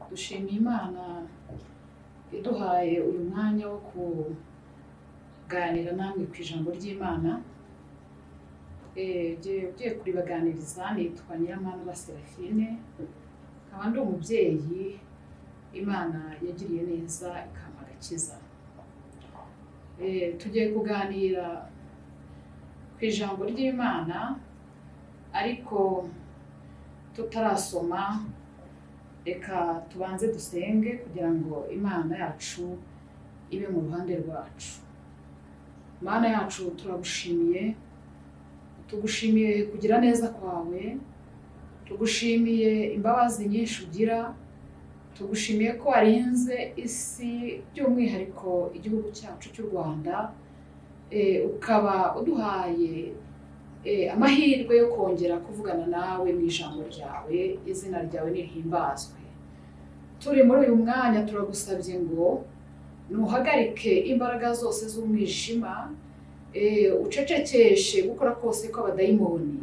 dushimiye Imana iduhaye uyu mwanya wo kuganira namwe ku ijambo ry'Imana. Ugiye kuribaganiriza nitwa Nyiramana Serafine, nkaba ndi umubyeyi Imana yagiriye neza ikampa agakiza. Tugiye kuganira ku ijambo ry'Imana ariko tutarasoma, reka tubanze dusenge kugira ngo Imana yacu ibe mu ruhande rwacu. Mana yacu turagushimiye, tugushimiye kugira neza kwawe, tugushimiye imbabazi nyinshi ugira, tugushimiye ko warinze isi by'umwihariko igihugu cyacu cy'u Rwanda, ukaba uduhaye amahirwe yo kongera kuvugana nawe mu ijambo ryawe. Izina ryawe nirihimbazwe. Turi muri uyu mwanya turagusabye ngo nuhagarike imbaraga zose z'umwijima, ucecekeshe gukora kose kw'abadayimoni,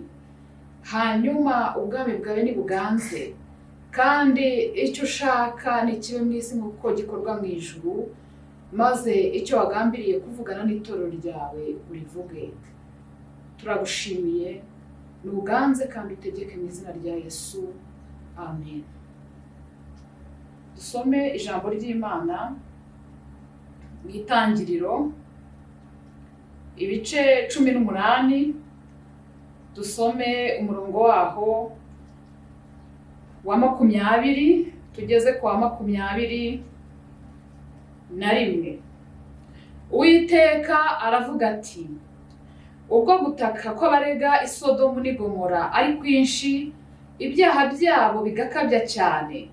hanyuma ubwami bwawe nibuganze, kandi icyo ushaka nikibe mu isi nk'uko gikorwa mu ijuru, maze icyo wagambiriye kuvugana n'itorero ryawe urivuge. Turagushimiye, nuganze kandi utegeke mu izina rya Yesu, amen. Dusome ijambo ry'Imana mu Itangiriro ibice 18, dusome umurongo waho wa 20 tugeze ku wa 21. Uwiteka aravuga ati, ubwo gutaka kw'abarega i Sodomu n'i Gomora ari kwinshi, ibyaha byabo bigakabya cyane,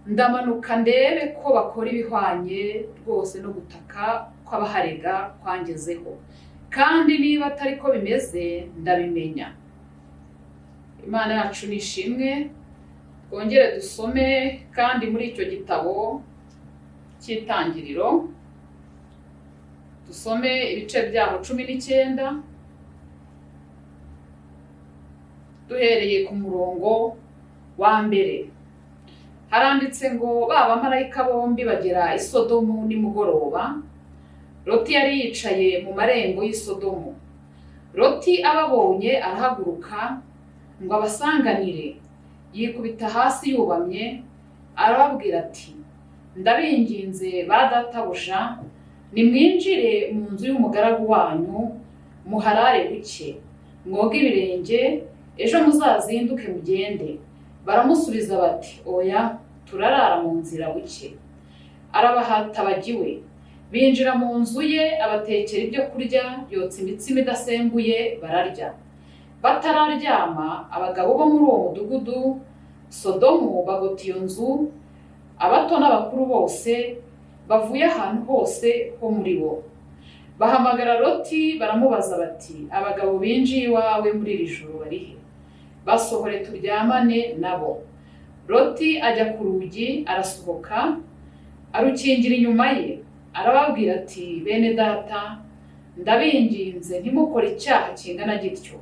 ndamanuka ndebe ko bakora ibihwanye rwose no gutaka kw'abaharega kwangezeho, kandi niba atari ko bimeze ndabimenya. Imana yacu nishimwe. Twongere dusome kandi muri icyo gitabo cy'Itangiriro, dusome ibice byaho 19 duhereye ku murongo wa mbere. Haranditse ngo bamarayika bombi bagera i Sodomu nimugoroba. Loti yari yicaye mu marembo y'i Sodomu. Loti ababonye arahaguruka ngo abasanganire, yikubita hasi yubamye, arababwira ati, ndabinginze ba databuja, nimwinjire mu nzu y'umugaragu wanyu, muharare buke, mwoge ibirenge, ejo muzazinduke mugende. Baramusubiza bati, oya, turarara mu nzira buke. Arabahata bagiwe. Binjira mu nzu ye, abatekera ibyo kurya, yotsa imitsima idasembuye, bararya. Batararyama, abagabo bo muri uwo mudugudu Sodomu bagota iyo nzu, abato n'abakuru bose bavuye ahantu hose ho muri bo. Bahamagara Loti baramubaza bati, abagabo binjiye iwawe muri iri joro barihe? Basohore turyamane nabo. Loti ajya ku rugi, arasohoka, arukingira inyuma ye, arababwira ati, bene data, ndabinginze ntimukore icyaha kingana gityo.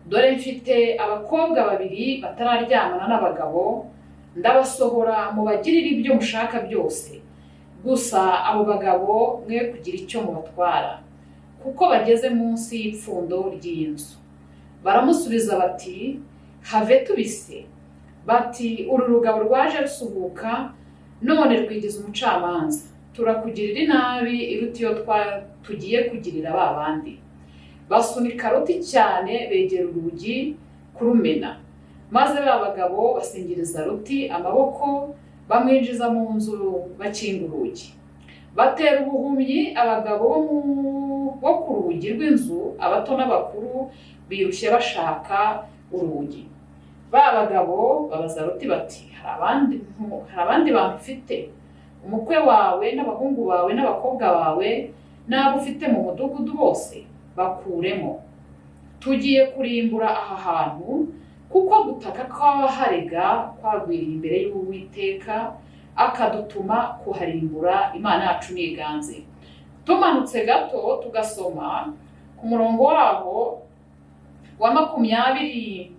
Dore mfite abakobwa 2 batararyamana n'abagabo, ndabasohora mubagirire ibyo mushaka byose, gusa abo bagabo mwe kugira icyo mubatwara, kuko bageze munsi y'ipfundo ry'inzu. Baramusubiza bati, have tubise. Bati, uru rugabo rwaje rusuhuka, none rwigize umucamanza, turakugirira inabi iruta iyo tugiye kugirira ba bandi. Basunika Loti cyane, begera urugi kurumena, maze ba bagabo basingiriza Loti amaboko, bamwinjiza mu nzu bakinga urugi. Batera ubuhumyi abagabo bo ku rugi rw'inzu, abato n'abakuru birushye bashaka urugi. Ba bagabo babaza Loti bati, hari abandi bantu ufite? Umukwe wawe n'abahungu bawe n'abakobwa bawe n'abo ufite mu mudugudu bose bakuremo, tugiye kurimbura aha hantu, kuko gutaka kw'abaharega kwagwiriye imbere y'Uwiteka, akadutuma kuharimbura. Imana yacu niganze. Tumanutse gato tugasoma ku murongo waho wa 20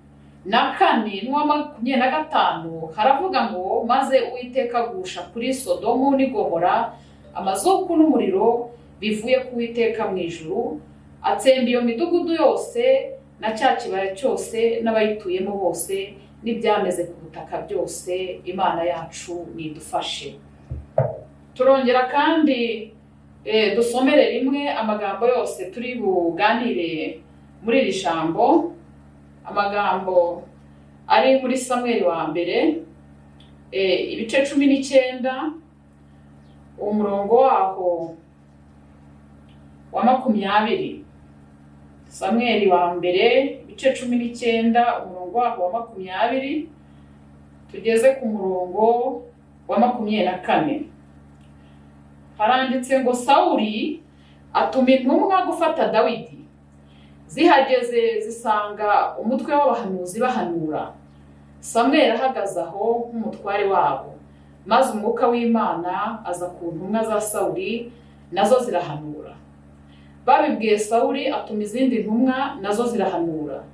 na kane n'uwa 25 haravuga ngo maze Uwiteka agusha kuri Sodomu n'i Gomora amazuku n'umuriro bivuye ku Uwiteka mu ijuru, atsemba iyo midugudu yose na cya kibaya cyose n'abayituyemo bose n'ibyameze ku butaka byose. Imana yacu nidufashe. Turongera kandi dusomere rimwe amagambo yose turi buganire muri iri jambo, amagambo ari muri Samweli wa mbere ibice 19 umurongo waho wa 20. Samweli wa mbere ibice 19 umurongo waho wa 20 tugeze ku murongo wa 24. Haranditse ngo Sawuli atuma intumwa gufata Dawidi, zihageze zisanga umutwe w'abahanuzi bahanura. Samweli ahagaze aho nk'umutware wabo, maze umwuka w'Imana aza ku ntumwa za Sawuli nazo zirahanura. Babibwiye Sawuli atuma izindi ntumwa nazo zirahanura,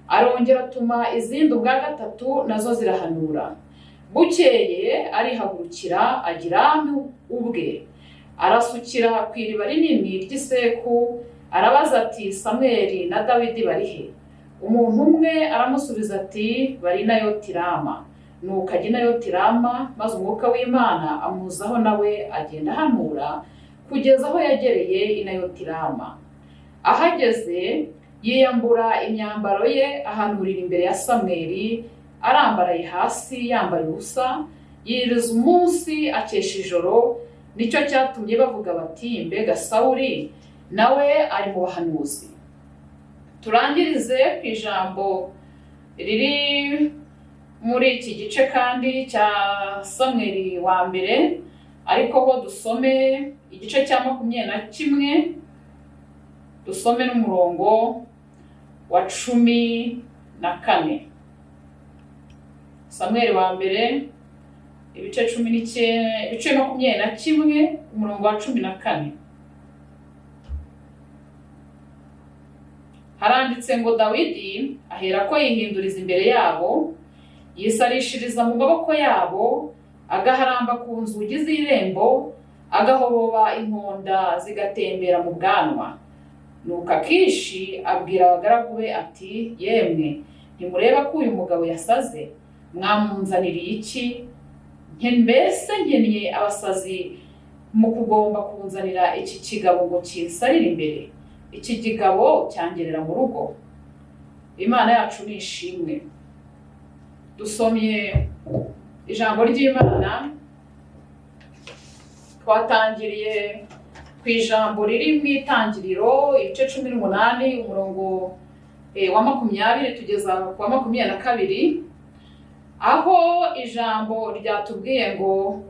arongera atuma izindi ubwa gatatu nazo zirahanura. Bukeye arihagurukira agira ubwe, arasukira ku iriba rinini ry'iseku, arabaza ati Samweli na Dawidi bari he? Umuntu umwe aramusubiza ati bari i Nayoti Rama. Nuko ajya i Nayoti Rama, maze umwuka w'Imana amuzaho nawe agenda ahanura kugeza aho yagereye i Nayoti Rama. Ahageze yiyambura imyambaro ye ahanurira imbere ya Samweli, arambaraye hasi yambaye ubusa, yiriza umunsi akesha ijoro. Nicyo cyatumye bavuga bati mbega Sawuli nawe ari mu bahanuzi. Turangirize ku ijambo riri muri iki gice kandi cya Samweli wa mbere, ariko ho dusome igice cya 21, dusome n'umurongo wa 14. Samweli wa mbere ibice 21 umurongo wa 14. Haranditse ngo Dawidi ahera ko yihinduriza imbere yabo, yisarishiriza mu maboko yabo, agaharamba ku nzugi z'irembo, agahoboba inkonda zigatembera mu bwanwa. Nuko Akishi abwira abagaragu be ati yemwe ntimureba ko uyu mugabo yasaze? Mwamunzaniriye iki? Mbese nkeneye abasazi mu kugomba kunzanira iki kigabo ngo kinsarire imbere? Iki kigabo cyangerera mu rugo. Imana yacu nishimwe. Dusomye ijambo ry'Imana, twatangiriye ku ijambo riri mu Itangiriro ibice 18 umurongo wa 20 tugeza ku wa 22, aho ijambo ryatubwiye ngo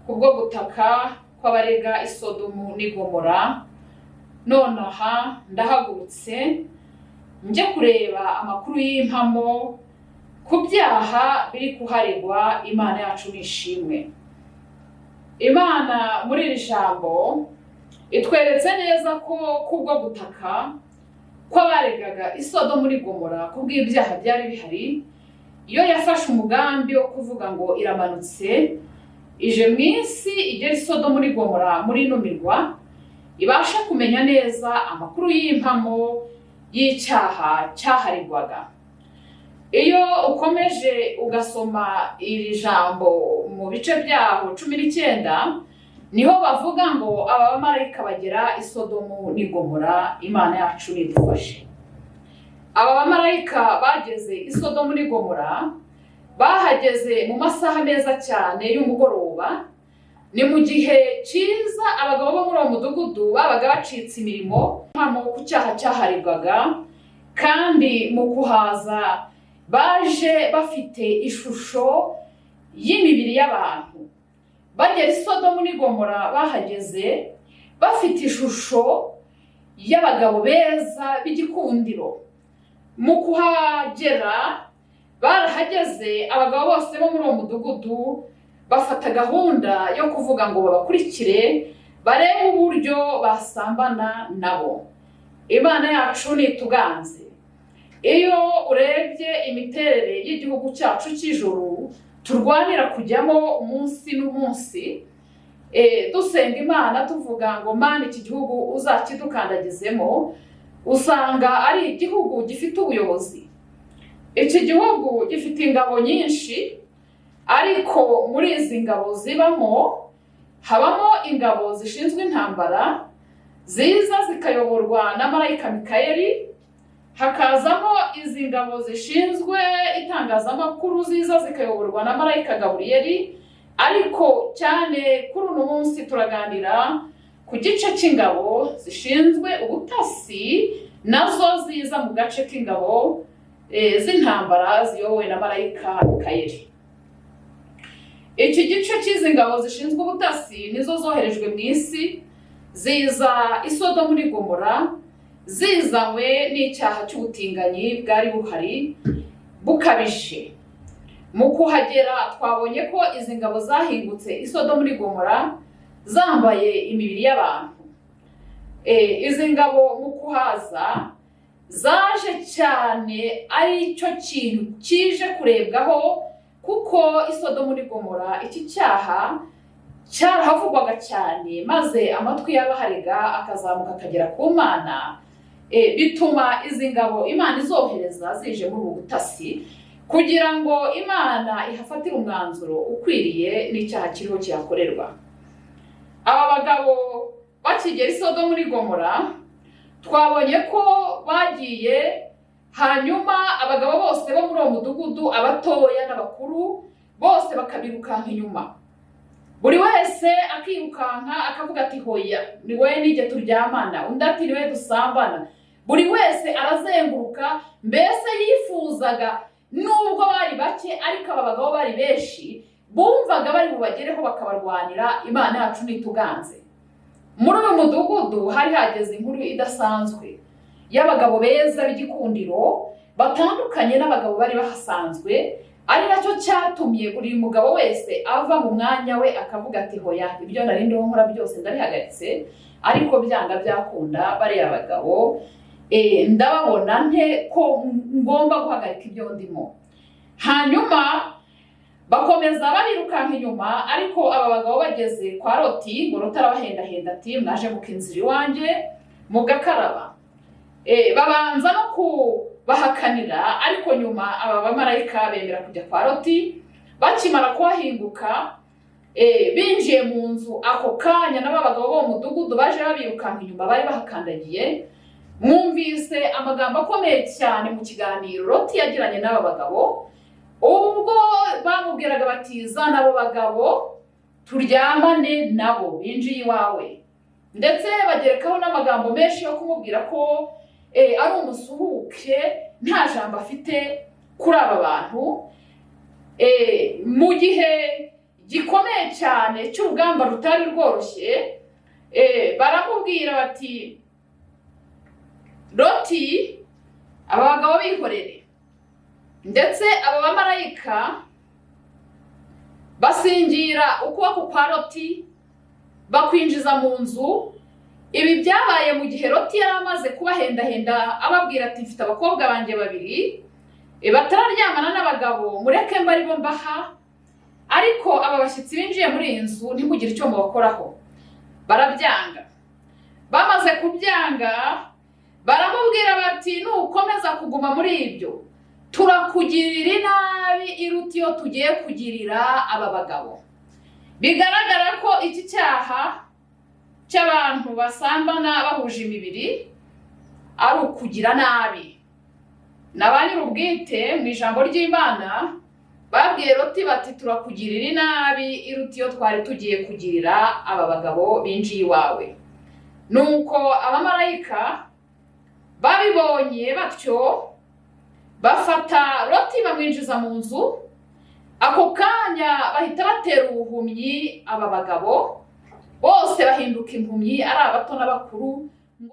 kubwo gutaka kw'abarega i Sodomu n'i Gomora, nonaha ndahagurutse njye kureba amakuru y'impamo ku byaha biri kuharegwa. Imana yacu nishimwe. Imana muri iri jambo itweretse neza ko kubwo gutaka kw'abaregaga i Sodomu n'i Gomora kubw'ibyaha byari bihari, iyo yafashe umugambi wo kuvuga ngo iramanutse ije mu isi igera i Sodomu n'i Gomora muri ino mirwa, ibasha kumenya neza amakuru y'impamo y'icyaha cyaharegwaga. Iyo ukomeje ugasoma iri jambo mu bice byaho 19, niho bavuga ngo aba bamarayika bagera i Sodomu n'i Gomora. Imana yacu nidufashe. Aba bamarayika bageze i Sodomu n'i Gomora, bahageze mu masaha meza cyane y'umugoroba. Ni mu gihe cyiza abagabo bo muri uwo mudugudu babaga bacitse imirimo ku cyaha cyaharegwaga, kandi mu kuhaza baje bafite ishusho y'imibiri y'abantu. Bagera i Sodomu n'i Gomora bahageze bafite ishusho y'abagabo beza b'igikundiro. Mu kuhagera barahageze abagabo bose bo muri uwo mudugudu bafata gahunda yo kuvuga ngo babakurikire barebe uburyo basambana nabo. Imana yacu nituganze. Iyo urebye imiterere y'igihugu cyacu cy'ijuru turwanira kujyamo umunsi n'umunsi, dusenga Imana tuvuga ngo Mana iki gihugu uzakidukandagizemo, usanga ari igihugu gifite ubuyobozi. Iki gihugu gifite ingabo nyinshi, ariko muri izi ngabo zibamo habamo ingabo zishinzwe intambara ziza zikayoborwa na marayika Mikayeli, hakazamo izi ngabo zishinzwe itangazamakuru ziza zikayoborwa na marayika Gaburiyeli. Ariko cyane kuri uno munsi turaganira ku gice cy'ingabo zishinzwe ubutasi, nazo ziza mu gace k'ingabo z'intambara ziyobowe na marayika Mikayeli. Iki gice cy'izi ngabo zishinzwe ubutasi nizo zoherejwe mu isi, ziza i Sodomu n'i Gomora, zizanywe n'icyaha cy'ubutinganyi bwari buhari bukabije. Mu kuhagera twabonye ko izi ngabo zahingutse i Sodomu n'i Gomora zambaye imibiri y'abantu. Izi ngabo mu kuhaza zaje cyane ari cyo kintu kije kurebwaho, kuko i Sodomu n'i Gomora iki cyaha cyarahavugwaga cyane, maze amatwi y'abaharega akazamuka akagera ku Mana. Bituma izi ngabo Imana izohereza zije muri ubu butasi, kugira ngo Imana ihafatire umwanzuro ukwiriye n'icyaha kiriho kihakorerwa. Aba bagabo bakigera i Sodomu n'i Gomora twabonye ko bagiye, hanyuma abagabo bose bo muri uwo mudugudu, abatoya n'abakuru, bose bakabirukanka inyuma. Buri wese akirukanka akavuga ati hoya ni wowe nijye turyamana, undi ati ni wowe dusambana. Buri wese arazenguruka, mbese yifuzaga, nubwo bari bake ariko aba bagabo bari benshi, bumvaga bari bubagereho bakabarwanira. Imana yacu nituganze. Muri uyu mudugudu hari hageze inkuru idasanzwe y'abagabo beza b'igikundiro batandukanye n'abagabo bari bahasanzwe, ari nacyo cyatumye buri mugabo wese ava mu mwanya we akavuga ati hoya ibyo nari ndokora byose ndabihagaritse, ariko byanga byakunda bariya bagabo ndababona nte ko ngomba guhagarika ibyo ndimo. Hanyuma bakomeza barirukanka inyuma, ariko aba bagabo bageze kwa Loti, ngo Loti arabahendahenda ati mwaje mukinzira iwanjye mugakaraba. Babanza no kubahakanira, ariko nyuma aba bamarayika bemera kujya kwa Loti. Bakimara kuhahinguka binjiye mu nzu, ako kanya n'aba bagabo bo mu mudugudu baje babirukanka inyuma bari bahakandagiye. Mwumvise amagambo akomeye cyane mu kiganiro Loti yagiranye n'aba bagabo, ubwo bamubwiraga bati zana abo bagabo turyamane nabo binjiye iwawe, ndetse bagerekaho n'amagambo menshi yo kumubwira ko ari umusuhuke, nta jambo afite kuri aba bantu. Mu gihe gikomeye cyane cy'urugamba rutari rworoshye, baramubwira bati Loti aba bagabo bihorere. Ndetse aba bamarayika basingira ukuboko kwa Loti bakwinjiza mu nzu. Ibi byabaye mu gihe Loti yari amaze kubahendahenda ababwira ati mfite abakobwa banjye babiri batararyamana n'abagabo, mureke mba aribo mbaha. Ariko aba bashyitsi binjiye muri iyi nzu ntimugire icyo mubakoraho. Barabyanga. Bamaze kubyanga baramubwira bati nukomeza kuguma muri ibyo turakugirira inabi iruta iyo tugiye kugirira aba bagabo. Bigaragara ko iki cyaha cy'abantu basambana bahuje imibiri ari ukugira nabi. Na ba nyir'ubwite mu ijambo ry'Imana babwiye Loti bati turakugirira inabi iruta iyo twari tugiye kugirira aba bagabo binjiye iwawe. Nuko abamarayika babibonye batyo bafata Loti bamwinjiza mu nzu. Ako kanya bahita batera ubuhumyi aba bagabo, bose bahinduka impumyi, ari abato n'abakuru,